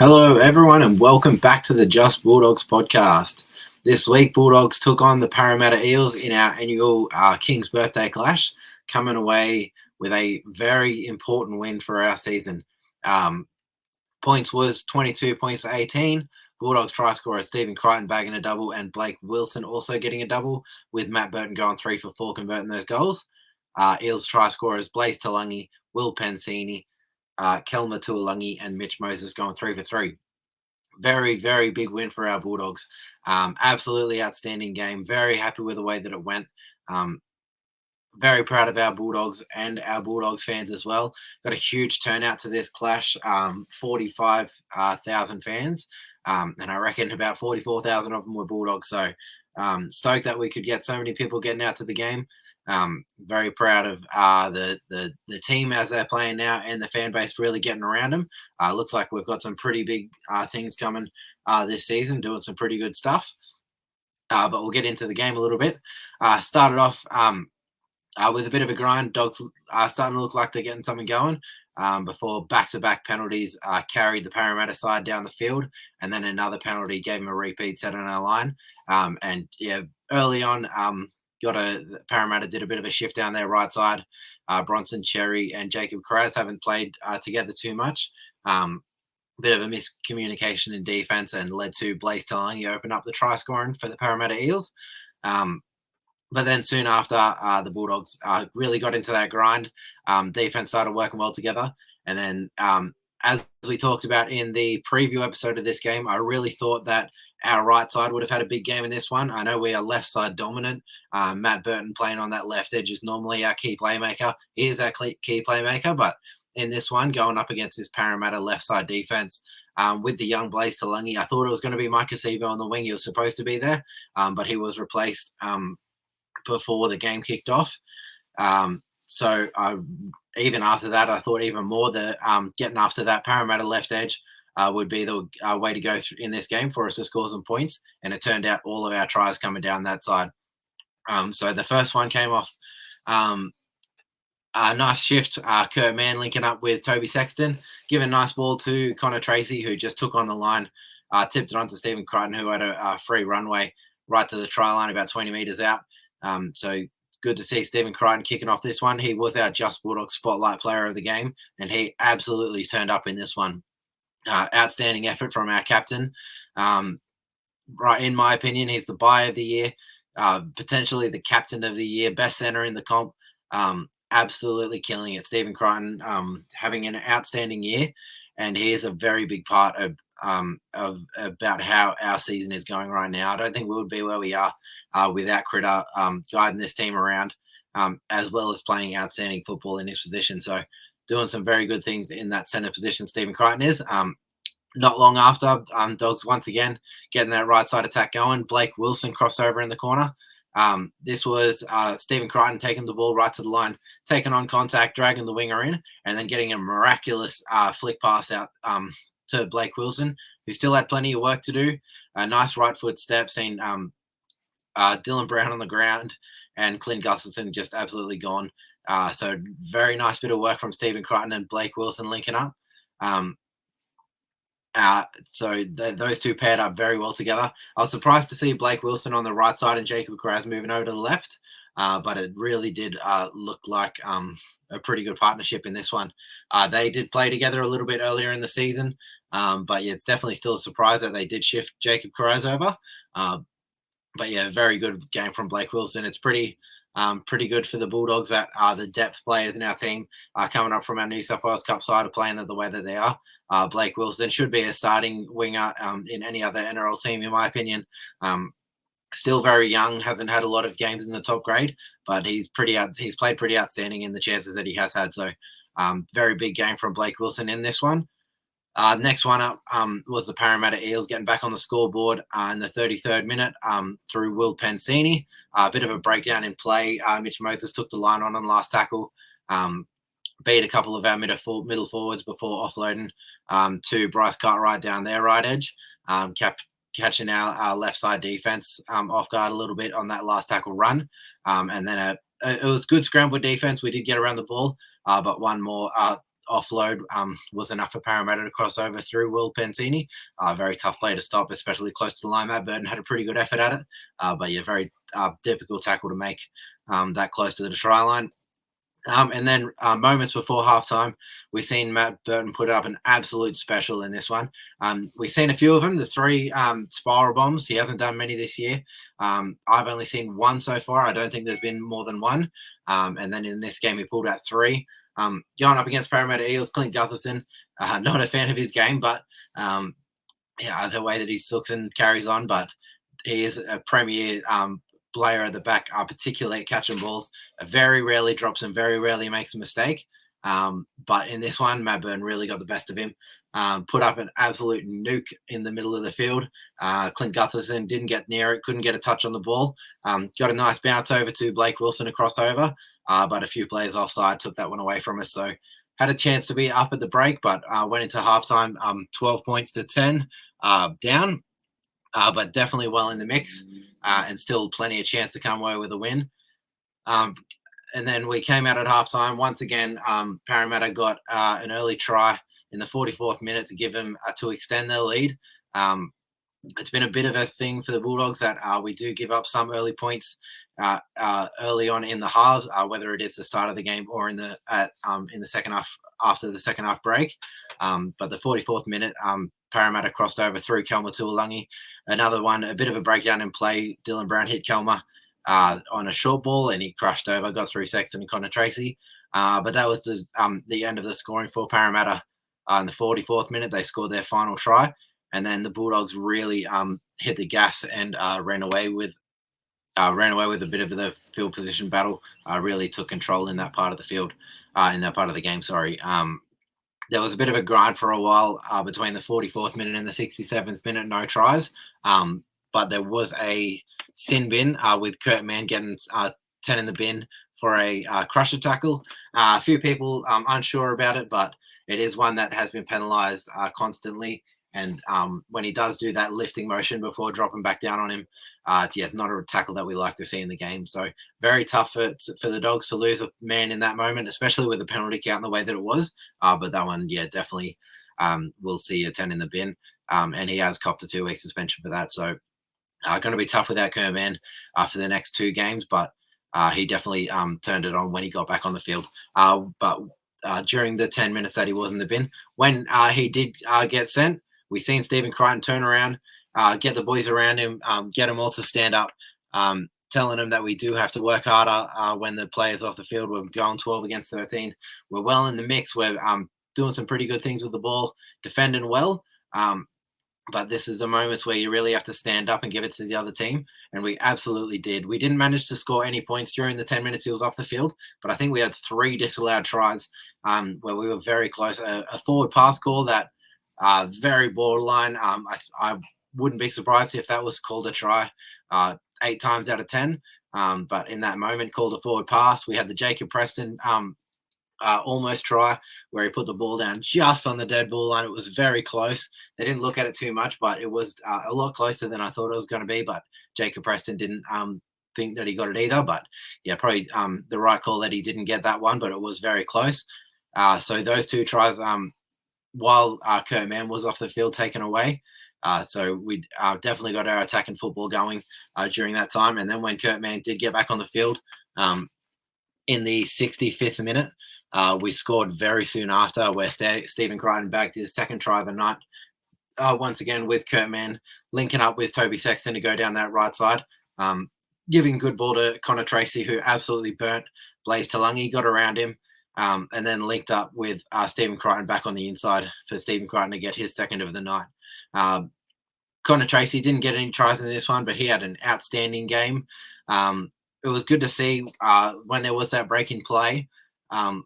Hello, everyone, and welcome back to the Just Bulldogs podcast. This week, Bulldogs took on the Parramatta Eels in our annual King's Birthday Clash, coming away with a very important win for our season. Points was 22 points to 18. Bulldogs try scorer Stephen Crichton bagging a double and Blake Wilson also getting a double, with Matt Burton going 3 for 4 converting those goals. Eels try scorers Blaze Talangi, Will Pensini, Kelma Tuolangi and Mitch Moses going 3 for 3. Very, very big win for our Bulldogs. Absolutely outstanding game. Very happy with the way that it went. Very proud of our Bulldogs and our Bulldogs fans as well. Got a huge turnout to this clash, 45,000 fans. And I reckon about 44,000 of them were Bulldogs. So stoked that we could get so many people getting out to the game. Very proud of the team as they're playing now and the fan base really getting around them. Looks like we've got some pretty big things coming this season, doing some pretty good stuff. But we'll get into the game a little bit. Started off with a bit of a grind. Dogs starting to look like they're getting something going before back-to-back penalties carried the Parramatta side down the field, and then another penalty gave them a repeat set on our line. And yeah, early on, Parramatta did a bit of a shift down their right side. Bronson Cherry and Jacob Carraz haven't played together too much. Bit of a miscommunication in defense and led to Blaze Talangi open up the try scoring for the Parramatta Eels. But then soon after, the Bulldogs really got into that grind. Defense started working well together. And then as we talked about in the preview episode of this game, I really thought that our right side would have had a big game in this one. I know we are left side dominant. Matt Burton playing on that left edge is normally our key playmaker. He is our key playmaker, but in this one, going up against this Parramatta left side defense with the young Blaze Talangi, I thought it was going to be Mike Acevo on the wing. He was supposed to be there, but he was replaced before the game kicked off. So even after that, I thought even more that getting after that Parramatta left edge would be the way to go in this game for us to score some points. And it turned out all of our tries coming down that side. So the first one came off a nice shift. Kurt Mann linking up with Toby Sexton, giving a nice ball to Connor Tracy, who just took on the line, tipped it on to Stephen Crichton, who had a free runway right to the try line about 20 metres out. So good to see Stephen Crichton kicking off this one. He was our Just Bulldogs spotlight player of the game, and he absolutely turned up in this one. Outstanding effort from our captain. Right, in my opinion, he's the buy of the year, potentially the captain of the year, best center in the comp. Absolutely killing it. Stephen Crichton having an outstanding year, and he is a very big part of about how our season is going right now. I don't think we would be where we are without Critter guiding this team around, as well as playing outstanding football in his position. So doing some very good things in that center position, Stephen Crichton is. Not long after, Dogs once again getting that right side attack going. Blake Wilson crossed over in the corner. This was Stephen Crichton taking the ball right to the line, taking on contact, dragging the winger in, and then getting a miraculous flick pass out to Blake Wilson, who still had plenty of work to do. A nice right foot step, seeing Dylan Brown on the ground and Clint Gustafson just absolutely gone. So very nice bit of work from Stephen Crichton and Blake Wilson linking up. So those two paired up very well together. I was surprised to see Blake Wilson on the right side and Jacob Carraz moving over to the left, but it really did look like a pretty good partnership in this one. They did play together a little bit earlier in the season, but yeah, it's definitely still a surprise that they did shift Jacob Carraz over. But yeah, very good game from Blake Wilson. It's pretty good for the Bulldogs that the depth players in our team are coming up from our New South Wales Cup side are playing the way that they are. Blake Wilson should be a starting winger in any other NRL team, in my opinion. Still very young, hasn't had a lot of games in the top grade, but he's played pretty outstanding in the chances that he has had. So very big game from Blake Wilson in this one. Next one up was the Parramatta Eels getting back on the scoreboard in the 33rd minute through Will Pensini. A bit of a breakdown in play. Mitch Moses took the line on the last tackle, beat a couple of our middle forwards before offloading to Bryce Cartwright down their right edge, catching our left side defense off guard a little bit on that last tackle run. And then it was good scramble defense. We did get around the ball, but one more offload was enough for Parramatta to cross over through Will Pensini. Very tough play to stop, especially close to the line. Matt Burton had a pretty good effort at it, but yeah, very difficult tackle to make that close to the try line. And then moments before halftime, we've seen Matt Burton put up an absolute special in this one. We've seen a few of them, the three spiral bombs. He hasn't done many this year. I've only seen one so far. I don't think there's been more than one. And then in this game, he pulled out three. Going up against Parramatta Eels, Clint Gutherson, not a fan of his game, but yeah, the way that he looks and carries on, but he is a premier player at the back, particularly at catching balls. Very rarely drops and very rarely makes a mistake. But in this one, Matt Burton really got the best of him. Put up an absolute nuke in the middle of the field. Clint Gutherson didn't get near it, couldn't get a touch on the ball. Got a nice bounce over to Blake Wilson across over, but a few players offside took that one away from us. So had a chance to be up at the break, but went into halftime 12 points to 10 down, but definitely well in the mix and still plenty of chance to come away with a win. And then we came out at halftime. Once again, Parramatta got an early try in the 44th minute to give them to extend their lead. It's been a bit of a thing for the Bulldogs that we do give up some early points early on in the halves, whether it is the start of the game or in the second half after the second half break. But the 44th minute, Parramatta crossed over through Kelma Tuolangi. Another one, a bit of a breakdown in play. Dylan Brown hit Kelma on a short ball and he crushed over, got through Sexton and Connor Tracy. But that was the end of the scoring for Parramatta. In the 44th minute, they scored their final try. And then the Bulldogs really hit the gas and ran away with a bit of the field position battle. Really took control in that part of the field, in that part of the game. Sorry. There was a bit of a grind for a while between the 44th minute and the 67th minute, no tries. But there was a sin bin with Kurt Mann getting 10 in the bin for a crusher tackle. A few people unsure about it, but it is one that has been penalised constantly. And when he does do that lifting motion before dropping back down on him, it's not a tackle that we like to see in the game. So very tough for the Dogs to lose a man in that moment, especially with the penalty count the way that it was. But that one, yeah, definitely we'll see a 10 in the bin. And he has copped a 2-week suspension for that. So going to be tough without Kerman for the next two games. But he definitely turned it on when he got back on the field. But during the 10 minutes that he was in the bin, when he did get sent, we've seen Stephen Crichton turn around, get the boys around him, get them all to stand up, telling them that we do have to work harder when the players off the field. We're going 12 against 13. We're well in the mix. We're doing some pretty good things with the ball, defending well. But this is the moments where you really have to stand up and give it to the other team. And we absolutely did. We didn't manage to score any points during the 10 minutes he was off the field, but I think we had 3 disallowed tries where we were very close. A forward pass call that very borderline. I wouldn't be surprised if that was called a try 8 times out of 10. But in that moment, called a forward pass. We had the Jacob Preston almost try where he put the ball down just on the dead ball line. It was very close. They didn't look at it too much, but it was a lot closer than I thought it was going to be. But Jacob Preston didn't think that he got it either. But yeah, probably the right call that he didn't get that one, but it was very close. So those 2 tries, while Kurt Mann was off the field, taken away. So we definitely got our attacking football going during that time. And then when Kurt Mann did get back on the field in the 65th minute, we scored very soon after, where Stephen Crichton bagged his second try of the night. Once again with Kurt Mann linking up with Toby Sexton to go down that right side, giving good ball to Connor Tracy, who absolutely burnt Blaze Talangi, got around him, and then linked up with Stephen Crichton back on the inside for Stephen Crichton to get his second of the night. Connor Tracy didn't get any tries in this one, but he had an outstanding game. It was good to see when there was that break in play,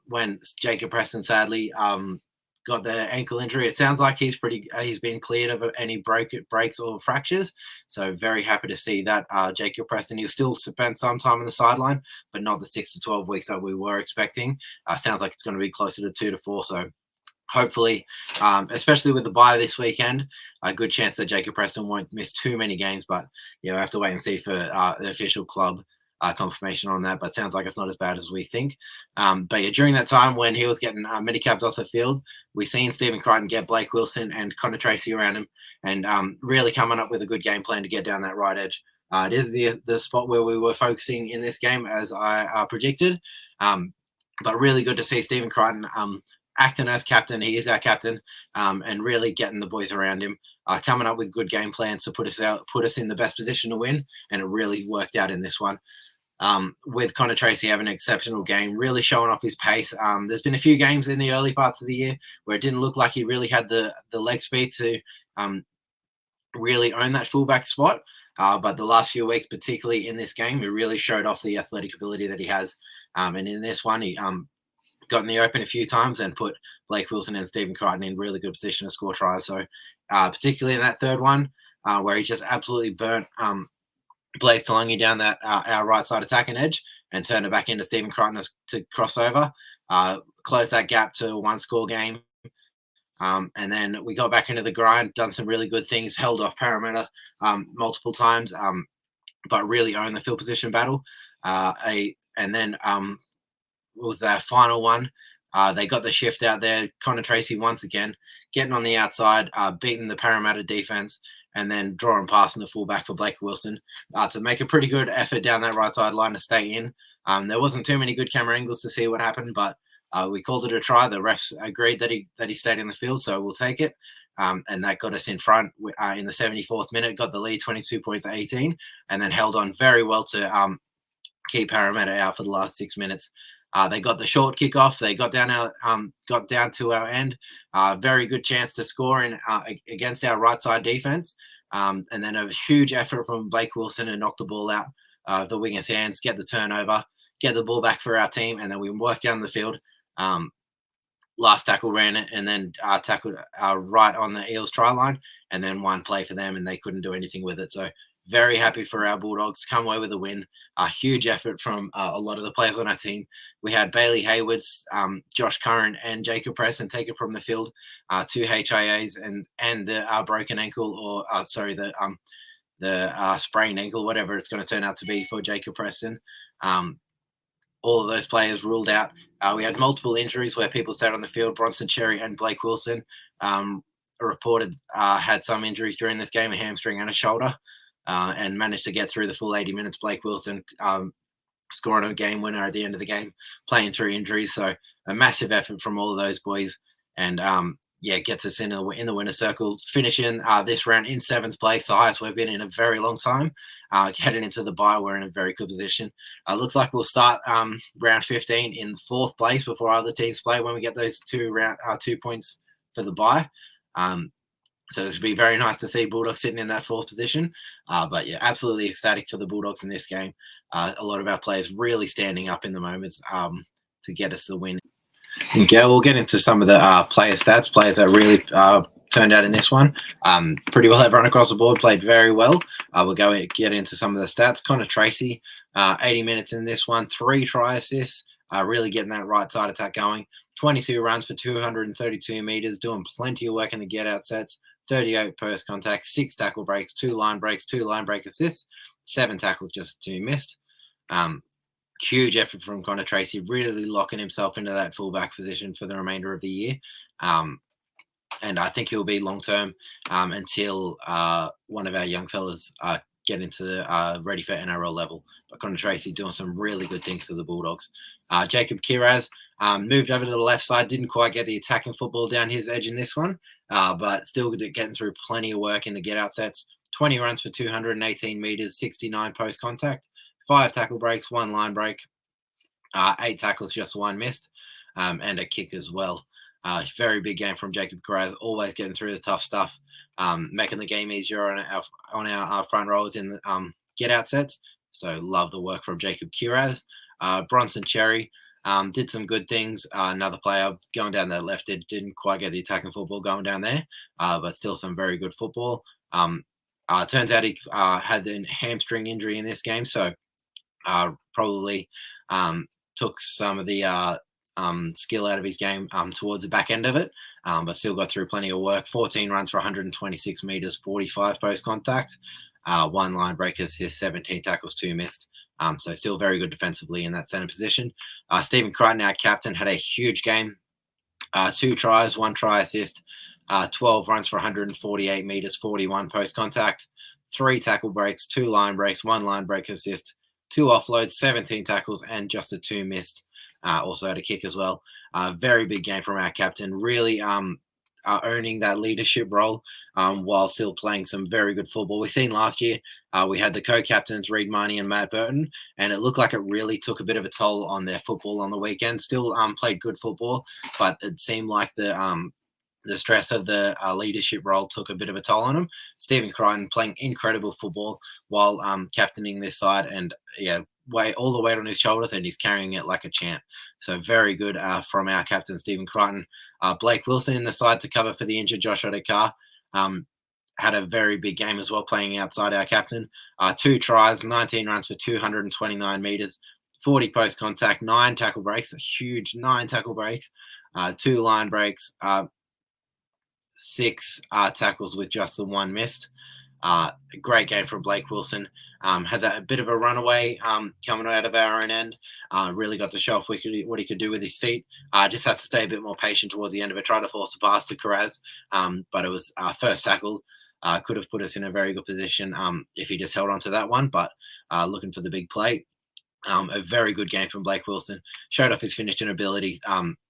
when Jacob Preston sadly got the ankle injury. It sounds like he's been cleared of any breaks or fractures. So very happy to see that Jacob Preston. He'll still spend some time on the sideline, but not the 6 to 12 weeks that we were expecting. Sounds like it's going to be closer to 2 to 4. So hopefully, especially with the bye this weekend, a good chance that Jacob Preston won't miss too many games. But yeah, we'll have to wait and see for the official club confirmation on that, but sounds like it's not as bad as we think. But yeah, during that time when he was getting medicabs off the field, we seen Stephen Crichton get Blake Wilson and Connor Tracy around him, and really coming up with a good game plan to get down that right edge. It is the spot where we were focusing in this game, as I predicted. But really good to see Stephen Crichton acting as captain. He is our captain, and really getting the boys around him, coming up with good game plans to put us in the best position to win. And it really worked out in this one. With Connor Tracy having an exceptional game, really showing off his pace. There's been a few games in the early parts of the year where it didn't look like he really had the leg speed to really own that fullback spot. But the last few weeks, particularly in this game, he really showed off the athletic ability that he has. And in this one, he got in the open a few times and put Blake Wilson and Stephen Crichton in really good position to score tries. So particularly in that third one, where he just absolutely burnt Blaze Talangi down that our right side attacking edge and turned it back into Stephen Crichton to cross over, close that gap to a one-score game. And then we got back into the grind, done some really good things, held off Parramatta multiple times, but really owned the field position battle. And then was that final one. They got the shift out there. Connor Tracy once again getting on the outside, beating the Parramatta defense, and then drawing past in the fullback for Blake Wilson to make a pretty good effort down that right side line to stay in. There wasn't too many good camera angles to see what happened, but we called it a try. The refs agreed that he stayed in the field, so we'll take it. And that got us in front in the 74th minute, got the lead 22 points to 18, and then held on very well to keep Parramatta out for the last 6 minutes. They got the short kickoff. They got down to our end. Very good chance to score against our right side defense. And then a huge effort from Blake Wilson to knock the ball out of the winger's hands, get the turnover, get the ball back for our team, and then we work down the field. Last tackle ran it, and then tackled right on the Eels try line, and then one play for them, and they couldn't do anything with it. So very happy for our Bulldogs to come away with a win. A huge effort from a lot of the players on our team. We had Bailey Haywards, Josh Curran, and Jacob Preston take it from the field, 2 HIAs and the broken ankle, or the sprained ankle, whatever it's going to turn out to be for Jacob Preston. All of those players ruled out. We had multiple injuries where people stayed on the field. Bronson Cherry and Blake Wilson reported had some injuries during this game, a hamstring and a shoulder, and managed to get through the full 80 minutes. Blake Wilson scoring a game winner at the end of the game, playing through injuries. So a massive effort from all of those boys. And gets us in the winner circle, finishing this round in 7th place, the highest we've been in a very long time. Heading into the bye, we're in a very good position. Looks like we'll start round 15 in 4th place before other teams play when we get those 2 points for the bye. So this would be very nice to see Bulldogs sitting in that 4th position. But yeah, absolutely ecstatic for the Bulldogs in this game. A lot of our players really standing up in the moments to get us the win. Okay, we'll get into some of the player stats, players that really turned out in this one. Pretty well everyone across the board played very well. We'll get into some of the stats. Connor Tracy, 80 minutes in this one, 3 try assists, really getting that right side attack going. 22 runs for 232 meters, doing plenty of work in the get-out sets. 38 post contact, 6 tackle breaks, 2 line breaks, 2 line break assists, 7 tackles, just 2 missed. Huge effort from Connor Tracy, really locking himself into that fullback position for the remainder of the year. And I think he'll be long-term until one of our young fellas get into the ready for NRL level. But Connor Tracy doing some really good things for the Bulldogs. Jacob Kiraz moved over to the left side, didn't quite get the attacking football down his edge in this one, but still getting through plenty of work in the get-out sets. 20 runs for 218 meters, 69 post contact, 5 tackle breaks, 1 line break, 8 tackles, just 1 missed, and a kick as well. Very big game from Jacob Kiraz, always getting through the tough stuff, making the game easier on our front rows in the get-out sets. So love the work from Jacob Kiraz. Bronson Cherry did some good things. Another player going down that left didn't quite get the attacking football going down there, but still some very good football. Turns out he had a hamstring injury in this game, so probably took some of the skill out of his game towards the back end of it, but still got through plenty of work. 14 runs for 126 meters, 45 post contact, 1 line break assist, 17 tackles, 2 missed. So still very good defensively in that center position. Stephen Crichton, our captain, had a huge game. 2 tries, 1 try assist, 12 runs for 148 meters, 41 post contact, 3 tackle breaks, 2 line breaks, 1 line break assist, 2 offloads, 17 tackles, and just a 2 missed. Also had a kick as well. Very big game from our captain. Really owning that leadership role while still playing some very good football. We've seen last year we had the co-captains Reed Marnie and Matt Burton, and it looked like it really took a bit of a toll on their football on the weekend. Still played good football, but it seemed like the stress of the leadership role took a bit of a toll on him. Stephen Crichton playing incredible football while captaining this side, and yeah, all the weight on his shoulders, and he's carrying it like a champ. So very good from our captain Stephen Crichton. Blake Wilson in the side to cover for the injured Josh Adokar. Had a very big game as well, playing outside our captain. 2 tries, 19 runs for 229 meters, 40 post contact, 9 tackle breaks, a huge 9 tackle breaks, 2 line breaks, 6 tackles with just the 1 missed. A great game from Blake Wilson. Had a bit of a runaway coming out of our own end. Really got to show off what he could do with his feet. Just has to stay a bit more patient towards the end of it. Tried to force a pass to Carraz, but it was first tackle. Could have put us in a very good position if he just held on to that one, but looking for the big play. A very good game from Blake Wilson. Showed off his finishing ability,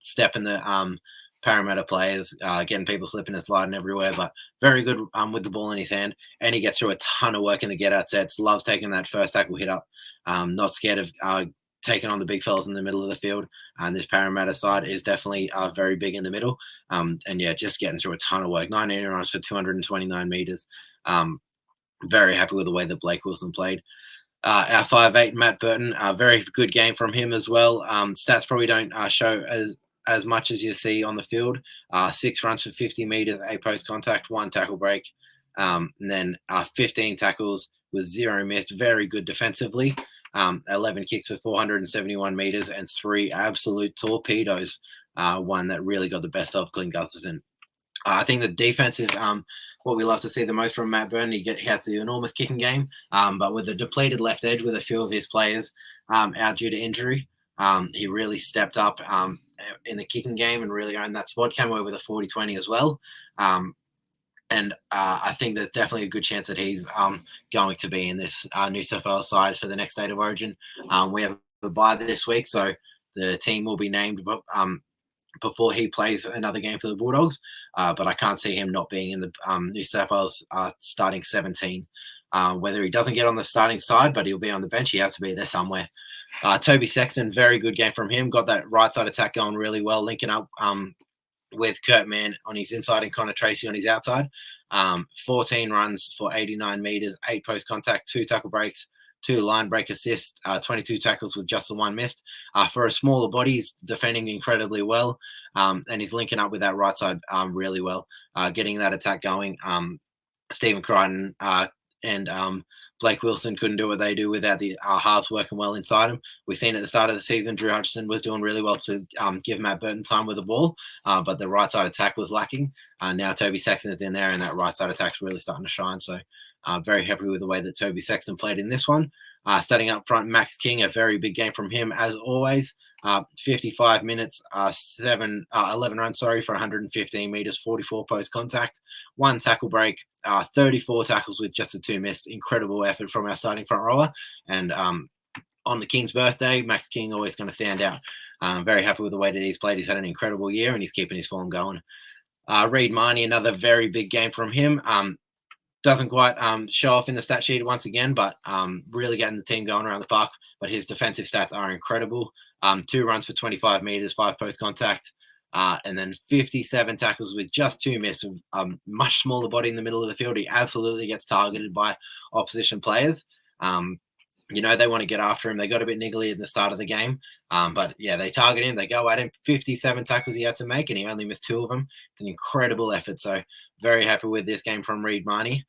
stepping the Parramatta players, getting people slipping and sliding everywhere, but very good with the ball in his hand. And he gets through a ton of work in the get-out sets, loves taking that first tackle hit up, not scared of taking on the big fellas in the middle of the field. And this Parramatta side is definitely very big in the middle. And yeah, just getting through a ton of work. 19 runs for 229 meters. Very happy with the way that Blake Wilson played. Our 5'8", Matt Burton, a very good game from him as well. Stats probably don't show as much as you see on the field. 6 runs for 50 meters, 8 post contact, 1 tackle break, and then 15 tackles with 0 missed. Very good defensively. 11 kicks for 471 meters and 3 absolute torpedoes. One that really got the best of Clint Gutherson. I think the defense is what we love to see the most from Matt Burton. He has the enormous kicking game, but with a depleted left edge with a few of his players out due to injury, he really stepped up in the kicking game and really owned that spot. Came away with a 40-20 as well. And I think there's definitely a good chance that he's going to be in this New South Wales side for the next State of Origin. We have a bye this week, so the team will be named before he plays another game for the Bulldogs. But I can't see him not being in the New South Wales starting 17. Whether he doesn't get on the starting side, but he'll be on the bench, he has to be there somewhere. Toby Sexton, very good game from him. Got that right side attack going really well, linking up with Kurt Mann on his inside and Connor Tracy on his outside. 14 runs for 89 meters, 8 post contact, 2 tackle breaks, 2 line break assists, 22 tackles with just the 1 missed. For a smaller body, he's defending incredibly well, and he's linking up with that right side really well, getting that attack going. Stephen Crichton and Blake Wilson couldn't do what they do without the halves working well inside him. We've seen at the start of the season, Drew Hutchison was doing really well to give Matt Burton time with the ball, but the right side attack was lacking. Now Toby Sexton is in there, and that right side attack's really starting to shine. So very happy with the way that Toby Sexton played in this one. Starting up front, Max King, a very big game from him as always. 55 minutes, 11 runs, for 115 meters, 44 post contact, 1 tackle break, 34 tackles with just the 2 missed. Incredible effort from our starting front rower. And on the King's birthday, Max King always going to stand out. Very happy with the way that he's played. He's had an incredible year and he's keeping his form going. Reed Marnie, another very big game from him. Doesn't quite show off in the stat sheet once again, but really getting the team going around the park. But his defensive stats are incredible. 2 runs for 25 meters, 5 post contact, and then 57 tackles with just 2 missed. Much smaller body in the middle of the field. He absolutely gets targeted by opposition players. They want to get after him. They got a bit niggly at the start of the game. But yeah, they target him. They go at him. 57 tackles he had to make, and he only missed 2 of them. It's an incredible effort. So very happy with this game from Reed Marnie.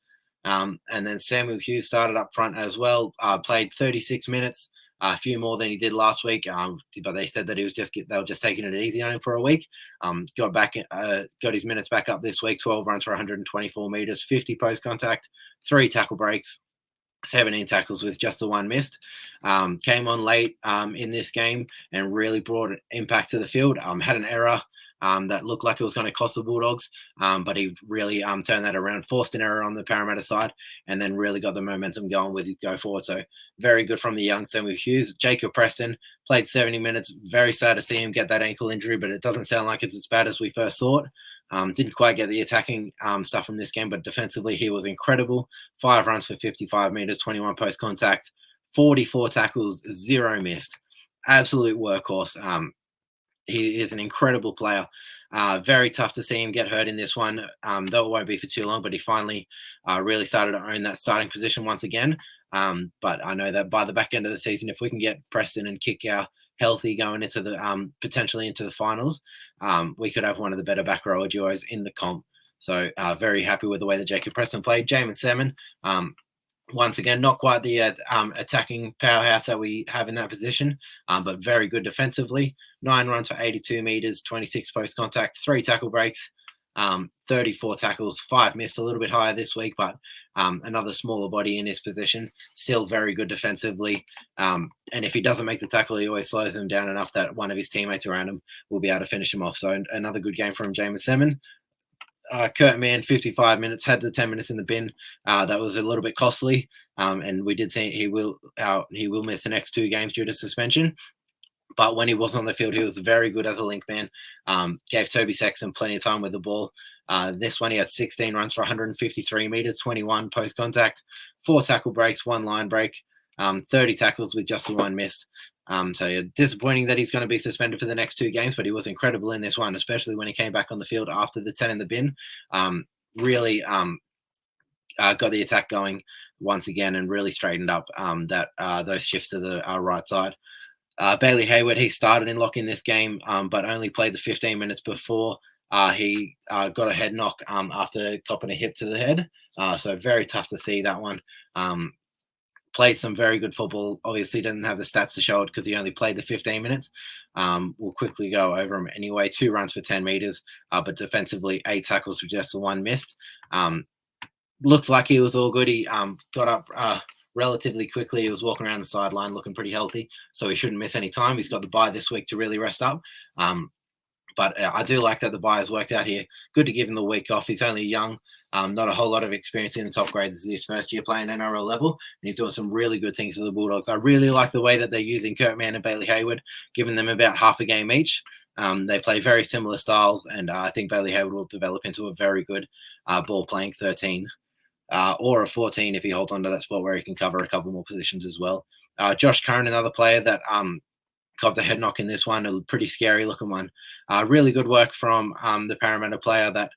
And then Samuel Hughes started up front as well. Played 36 minutes, a few more than he did last week. But they said that they were just taking it easy on him for a week. Got his minutes back up this week. 12 runs for 124 meters, 50 post contact, 3 tackle breaks, 17 tackles with just the one missed. Came on late in this game and really brought an impact to the field. Had an error that looked like it was going to cost the Bulldogs, but he really turned that around, forced an error on the Parramatta side, and then really got the momentum going with his go forward. So very good from the young Samuel Hughes. Jacob Preston played 70 minutes. Very sad to see him get that ankle injury, but it doesn't sound like it's as bad as we first thought. Didn't quite get the attacking stuff from this game, but defensively he was incredible. 5 runs for 55 meters, 21 post contact, 44 tackles, 0 missed. Absolute workhorse. He is an incredible player. Very tough to see him get hurt in this one, though it won't be for too long. But he finally really started to own that starting position once again. But I know that by the back end of the season, if we can get Preston and Kickout healthy going into the potentially into the finals, we could have one of the better back rower duos in the comp. So very happy with the way that Jacob Preston played. Jamin Salmon, once again, not quite the attacking powerhouse that we have in that position, but very good defensively. 9 runs for 82 meters, 26 post contact, 3 tackle breaks, 34 tackles, 5 missed, a little bit higher this week, but another smaller body in his position. Still very good defensively. And if he doesn't make the tackle, he always slows him down enough that one of his teammates around him will be able to finish him off. So another good game from James Salmon. Kurt Mann, 55 minutes, had the 10 minutes in the bin. That was a little bit costly, and we did see he will miss the next 2 games due to suspension. But when he was on the field, he was very good as a link man. Gave Toby Sexton plenty of time with the ball. This one, he had 16 runs for 153 meters, 21 post contact, 4 tackle breaks, 1 line break, 30 tackles with just the 1 missed. So yeah, disappointing that he's going to be suspended for the next 2 games, but he was incredible in this one, especially when he came back on the field after the 10 in the bin. Really got the attack going once again and really straightened up those shifts to the right side. Bailey Hayward, he started in lock in this game, but only played the 15 minutes before he got a head knock after copping a hip to the head. So very tough to see that one. Played some very good football. Obviously, didn't have the stats to show it because he only played the 15 minutes. We'll quickly go over him anyway. 2 runs for 10 meters, but defensively, 8 tackles with just the 1 missed. Looks like he was all good. He got up relatively quickly. He was walking around the sideline looking pretty healthy, so he shouldn't miss any time. He's got the bye this week to really rest up. But I do like that the bye has worked out here. Good to give him the week off. He's only young, not a whole lot of experience in the top grades. This is his first year playing NRL level, and he's doing some really good things for the Bulldogs. I really like the way that they're using Kurt Mann and Bailey Hayward, giving them about half a game each. They play very similar styles, and I think Bailey Hayward will develop into a very good ball-playing 13 or a 14 if he holds on to that spot where he can cover a couple more positions as well. Josh Curran, another player that copped a head knock in this one, a pretty scary looking one. Really good work from the Parramatta player that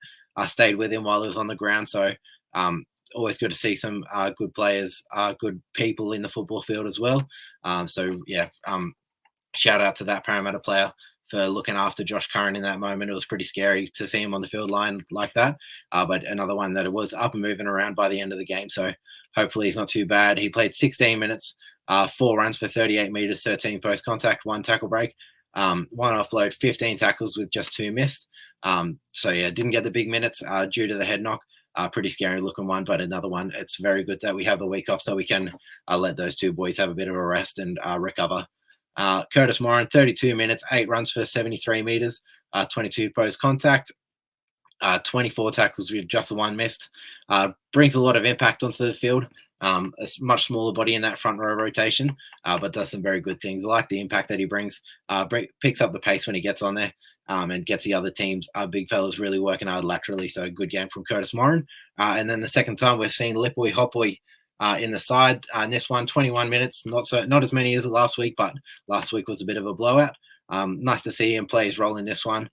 stayed with him while he was on the ground. So always good to see some good players, good people in the football field as well. Shout out to that Parramatta player for looking after Josh Curran in that moment. It was pretty scary to see him on the field line like that. But another one that it was up and moving around by the end of the game. So hopefully he's not too bad. He played 16 minutes, 4 runs for 38 meters, 13 post contact, 1 tackle break, 1 offload, 15 tackles with just 2 missed. Didn't get the big minutes due to the head knock. Pretty scary looking one, but another one. It's very good that we have the week off so we can let those 2 boys have a bit of a rest and recover. Curtis Moran, 32 minutes, 8 runs for 73 meters, 22 post contact, 24 tackles with just the 1 missed. Brings a lot of impact onto the field. A much smaller body in that front row rotation, but does some very good things. I like the impact that he brings. Picks up the pace when he gets on there and gets the other teams, big fellas, really working hard laterally. So good game from Curtis Moran. And then the second time we've seen Lipui Hopui in the side. In this one, 21 minutes, not as many as last week, but last week was a bit of a blowout. Nice to see him play his role in this one.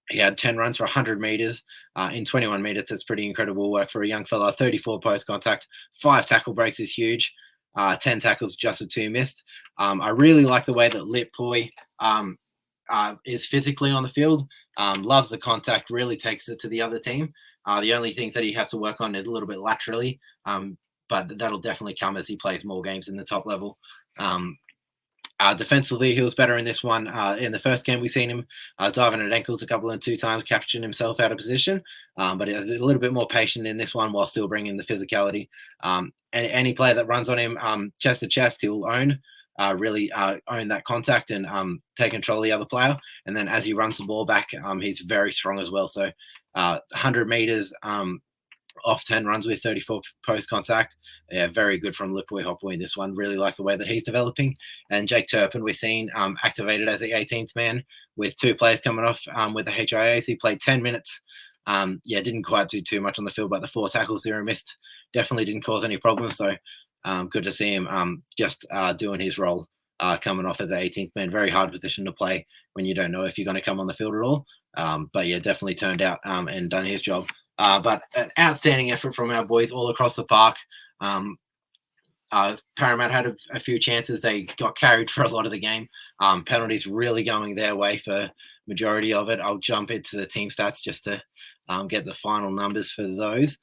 He had 10 runs for 100 meters in 21 meters. That's pretty incredible work for a young fella. 34 post contact, 5 tackle breaks is huge. 10 tackles, just a 2 missed. I really like the way that Lipui is physically on the field. Loves the contact, really takes it to the other team. The only things that he has to work on is a little bit laterally, but that'll definitely come as he plays more games in the top level. Defensively, he was better in this one. In the first game, we seen him diving at ankles a couple and 2 times, capturing himself out of position. But he was a little bit more patient in this one while still bringing the physicality. any player that runs on him chest to chest, he'll really own that contact and take control of the other player. And then as he runs the ball back, he's very strong as well. So 100 meters off 10 runs with 34 post contact. Yeah, very good from Lipui Hopui. This one, really like the way that he's developing. And Jake Turpin, we've seen activated as the 18th man with 2 players coming off with the HIAs. He played 10 minutes. Didn't quite do too much on the field, but the 4 tackles 0 missed definitely didn't cause any problems. So good to see him just doing his role, coming off as the 18th man. Very hard position to play when you don't know if you're going to come on the field at all. But yeah, definitely turned out and done his job. But an outstanding effort from our boys all across the park. Parramatta had a few chances. They got carried for a lot of the game. Penalties really going their way for majority of it. I'll jump into the team stats just to get the final numbers for those.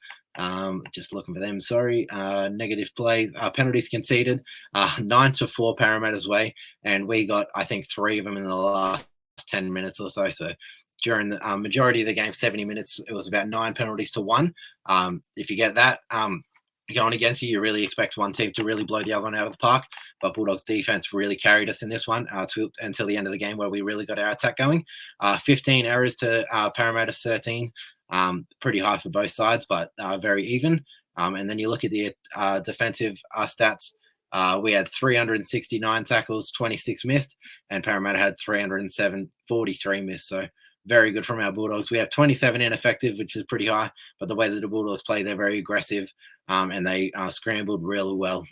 Just looking for them. Sorry. Negative plays. Penalties conceded. 9-4 Parramatta's way, and we got, I think, 3 of them in the last 10 minutes or so. So during the majority of the game, 70 minutes, it was about 9 penalties to 1. If you get that going against you, you really expect one team to really blow the other one out of the park. But Bulldogs defense really carried us in this one until the end of the game, where we really got our attack going. 15 errors to Parramatta's 13. Pretty high for both sides, but very even. And then you look at the defensive stats. We had 369 tackles, 26 missed, and Parramatta had 307, 43 missed. So very good from our Bulldogs. We have 27 ineffective, which is pretty high, but the way that the Bulldogs play, they're very aggressive, and they scrambled really well.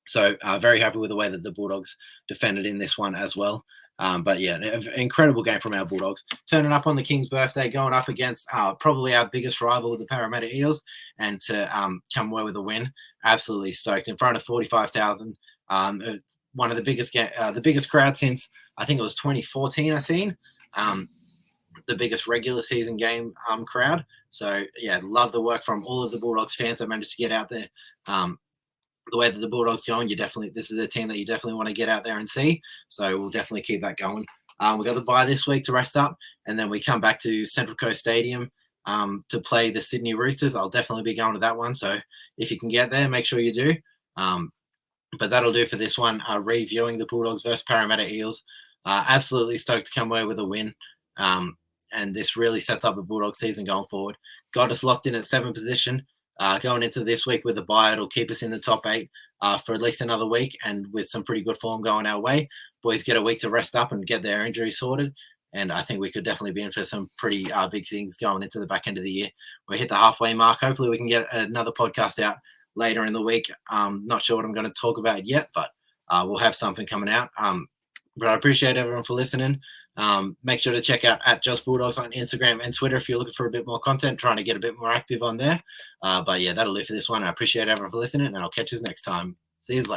So very happy with the way that the Bulldogs defended in this one as well. But yeah, an incredible game from our Bulldogs. Turning up on the King's birthday, going up against probably our biggest rival, the Parramatta Eels, and to come away with a win. Absolutely stoked in front of 45,000. One of the biggest crowd since, I think it was 2014. I seen the biggest regular season game crowd. So yeah, love the work from all of the Bulldogs fans that managed to get out there. The way that the Bulldogs going, this is a team that you definitely want to get out there and see. So we'll definitely keep that going. We got the bye this week to rest up, and then we come back to Central Coast Stadium to play the Sydney Roosters. I'll definitely be going to that one. So if you can get there, make sure you do. But that'll do for this one. Reviewing the Bulldogs versus Parramatta Eels. Absolutely stoked to come away with a win. And this really sets up the Bulldog season going forward. Got us locked in at 7th position. Going into this week with a bye, it'll keep us in the top 8 for at least another week, and with some pretty good form going our way. Boys get a week to rest up and get their injuries sorted, and I think we could definitely be in for some pretty big things going into the back end of the year. We hit the halfway mark. Hopefully we can get another podcast out later in the week. Not sure what I'm going to talk about yet, but we'll have something coming out. But I appreciate everyone for listening. Make sure to check out at JustBulldogs on Instagram and Twitter if you're looking for a bit more content, trying to get a bit more active on there. But yeah, that'll do for this one. I appreciate everyone for listening, and I'll catch you next time. See you later.